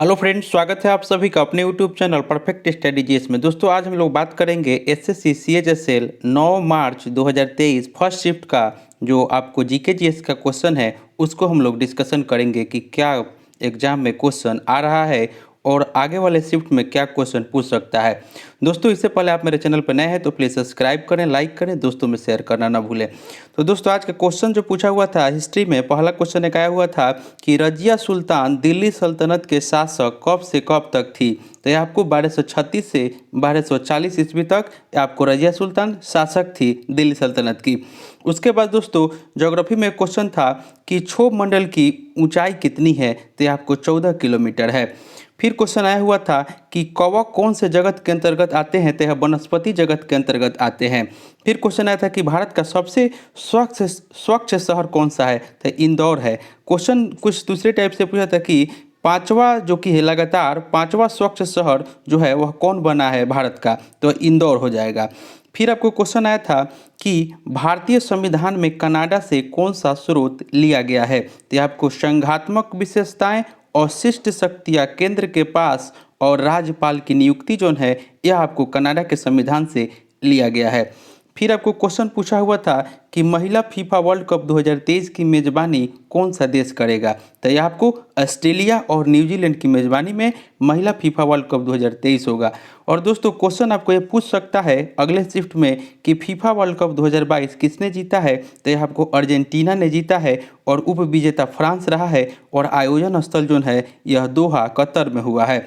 Hello friends, स्वागत है आप सभी का अपने YouTube channel perfect study GS में। दोस्तों आज हम लोग बात करेंगे एसएससी सीएचएसएल 9 मार्च 2023 फर्स्ट शिफ्ट का जो आपको जीके जीएस का क्वेश्चन है उसको हम लोग डिस्कशन करेंगे कि क्या एग्जाम में क्वेश्चन आ रहा है और आगे वाले शिफ्ट में क्या क्वेश्चन पूछ सकता है। दोस्तों इससे पहले आप मेरे चैनल पर नए हैं तो प्लीज़ सब्सक्राइब करें, लाइक करें, दोस्तों में शेयर करना ना भूलें। तो दोस्तों आज का क्वेश्चन जो पूछा हुआ था हिस्ट्री में, पहला क्वेश्चन एक आया हुआ था कि रजिया सुल्तान दिल्ली सल्तनत के शासक कब से कब तक थी। तो यह आपको 1236 से 1240 ईस्वी तक आपको रजिया सुल्तान शासक थी दिल्ली सल्तनत की। उसके बाद दोस्तों ज्योग्राफी में क्वेश्चन था कि क्षोभ मंडल की ऊंचाई कितनी है। तो यह आपको 14 किलोमीटर है। फिर क्वेश्चन आया हुआ था कि कवक कौन से जगत के अंतर्गत आते हैं। तो यह वनस्पति जगत के अंतर्गत आते हैं। फिर क्वेश्चन आया था कि भारत का सबसे स्वच्छ शहर कौन सा है। तो इंदौर है। क्वेश्चन कुछ दूसरे टाइप से पूछा था कि पांचवा जो कि है लगातार पांचवा स्वच्छ शहर जो है वह कौन बना है भारत का। तो इंदौर हो जाएगा। फिर आपको क्वेश्चन आया था कि भारतीय संविधान में कनाडा से कौन सा स्रोत लिया गया है। तो आपको संघात्मक विशेषताएं और शिष्ट शक्तियाँ केंद्र के पास और राज्यपाल की नियुक्ति जो है यह आपको कनाडा के संविधान से लिया गया है। फिर आपको क्वेश्चन पूछा हुआ था कि महिला फीफा वर्ल्ड कप 2023 की मेज़बानी कौन सा देश करेगा। तो यह आपको ऑस्ट्रेलिया और न्यूजीलैंड की मेज़बानी में महिला फीफा वर्ल्ड कप 2023 होगा। और दोस्तों क्वेश्चन आपको ये पूछ सकता है अगले शिफ्ट में कि फीफा वर्ल्ड कप 2022 किसने जीता है। तो यह आपको अर्जेंटीना ने जीता है और उप विजेता फ्रांस रहा है और आयोजन स्थल जो है यह दोहा कतर में हुआ है।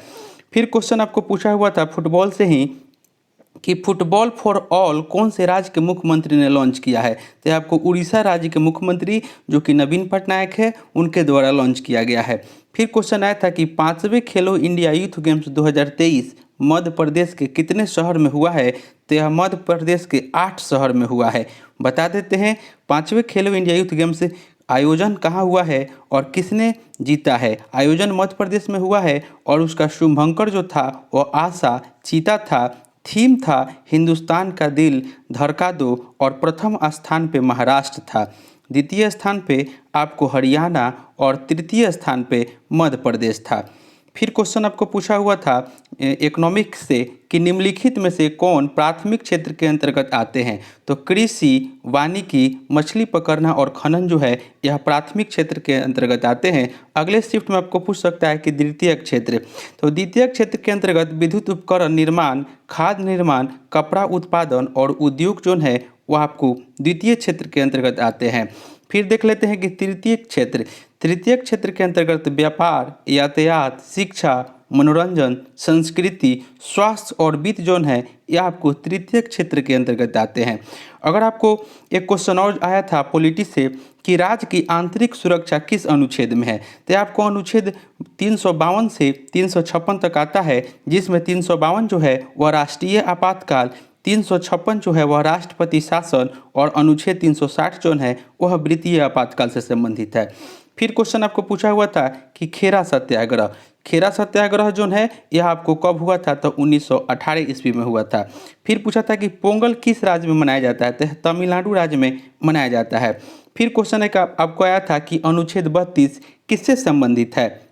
फिर क्वेश्चन आपको पूछा हुआ था फुटबॉल से ही कि फुटबॉल फॉर ऑल कौन से राज्य के मुख्यमंत्री ने लॉन्च किया है। तो आपको उड़ीसा राज्य के मुख्यमंत्री जो कि नवीन पटनायक है उनके द्वारा लॉन्च किया गया है। फिर क्वेश्चन आया था कि 5वें खेलो India youth games 2023 Madhya Pradesh के कितने शहर में हुआ है। तो यह मध्य प्रदेश के 8 शहर में हुआ है। बता देते हैं 5वें खेलो इंडिया यूथ गेम्स आयोजन कहाँ हुआ है और किसने जीता है। आयोजन मध्य प्रदेश में हुआ है और उसका शुभंकर जो था वो आशा चीता था। थीम था हिंदुस्तान का दिल धड़का दो और प्रथम स्थान पे महाराष्ट्र था। द्वितीय स्थान पे आपको हरियाणा और तृतीय स्थान पे मध्य प्रदेश था। फिर क्वेश्चन आपको पूछा हुआ था इकोनॉमिक्स से कि निम्नलिखित में से कौन प्राथमिक क्षेत्र के अंतर्गत आते हैं। तो कृषि, वानिकी, मछली पकड़ना और खनन जो है यह प्राथमिक क्षेत्र के अंतर्गत आते हैं। अगले शिफ्ट में आपको पूछ सकता है कि द्वितीय क्षेत्र। तो द्वितीय क्षेत्र के अंतर्गत विद्युत उपकरण निर्माण, खाद्य निर्माण, कपड़ा उत्पादन और उद्योग जो है वह आपको द्वितीय क्षेत्र के अंतर्गत आते हैं। फिर देख लेते हैं कि तृतीय क्षेत्र के अंतर्गत व्यापार, यातायात, शिक्षा, मनोरंजन, संस्कृति, स्वास्थ्य और वित्त जोन है यह आपको तृतीय क्षेत्र के अंतर्गत आते हैं। अगर आपको एक क्वेश्चन और आया था पॉलिटी से कि राज्य की आंतरिक सुरक्षा किस अनुच्छेद में है। तो आपको अनुच्छेद 352 से 356 तक आता है, जिसमें 352 जो है वह राष्ट्रीय आपातकाल, 356 जो है वह राष्ट्रपति शासन और अनुच्छेद 360 जो है वह वृत्तीय आपातकाल से संबंधित है। फिर क्वेश्चन आपको पूछा हुआ था कि खेरा सत्याग्रह जो है यह आपको कब हुआ था। तो 1918 ईस्वी में हुआ था। फिर पूछा था कि पोंगल किस राज्य में मनाया जाता है। तो तमिलनाडु राज्य में मनाया जाता है। फिर क्वेश्चन एक आपको आया था कि अनुच्छेद 32 किससे संबंधित है।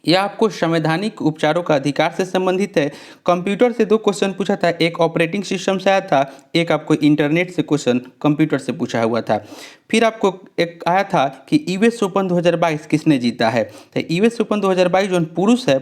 यह आपको संवैधानिक उपचारों का अधिकार से संबंधित है। कंप्यूटर से 2 क्वेश्चन पूछा था, एक ऑपरेटिंग सिस्टम से आया था, एक आपको इंटरनेट से क्वेश्चन कंप्यूटर से पूछा हुआ था। फिर आपको एक आया था कि यूएस ओपन 2022 किसने जीता है। तो यूएस ओपन 2022 जो पुरुष है,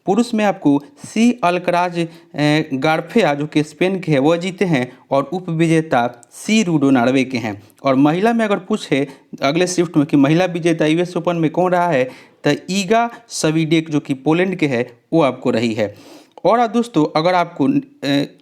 पुरुष में आपको सी अल्कराज गार्फिया जो कि स्पेन के हैं वह जीते हैं और उप विजेता सी रूडो नॉर्वे के हैं। और महिला में अगर पूछे अगले शिफ्ट में कि महिला विजेता यूएस ओपन में कौन रहा है, तो ईगा स्वीडेक जो कि पोलैंड के है वो आपको रही है। और दोस्तों अगर आपको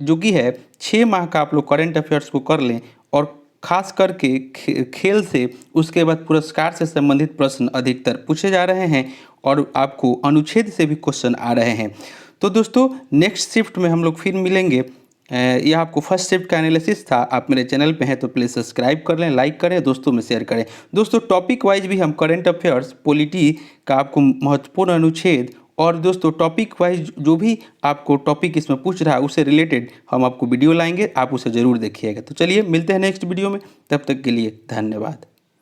जो कि है 6 माह का आप लोग करेंट अफेयर्स को कर लें और खास करके खेल से उसके बाद पुरस्कार से संबंधित प्रश्न अधिकतर पूछे जा रहे हैं और आपको अनुच्छेद से भी क्वेश्चन आ रहे हैं। तो दोस्तों नेक्स्ट शिफ्ट में हम लोग फिर मिलेंगे। यह आपको फर्स्ट शिफ्ट का एनालिसिस था। आप मेरे चैनल पे हैं तो प्लीज़ सब्सक्राइब कर लें, लाइक करें, दोस्तों में शेयर करें। दोस्तों टॉपिक वाइज भी हम करेंट अफेयर्स, पॉलिटी का आपको महत्वपूर्ण अनुच्छेद और दोस्तों टॉपिक वाइज जो भी आपको टॉपिक इसमें पूछ रहा है उससे रिलेटेड हम आपको वीडियो लाएंगे, आप उसे ज़रूर देखिएगा। तो चलिए मिलते हैं नेक्स्ट वीडियो में, तब तक के लिए धन्यवाद।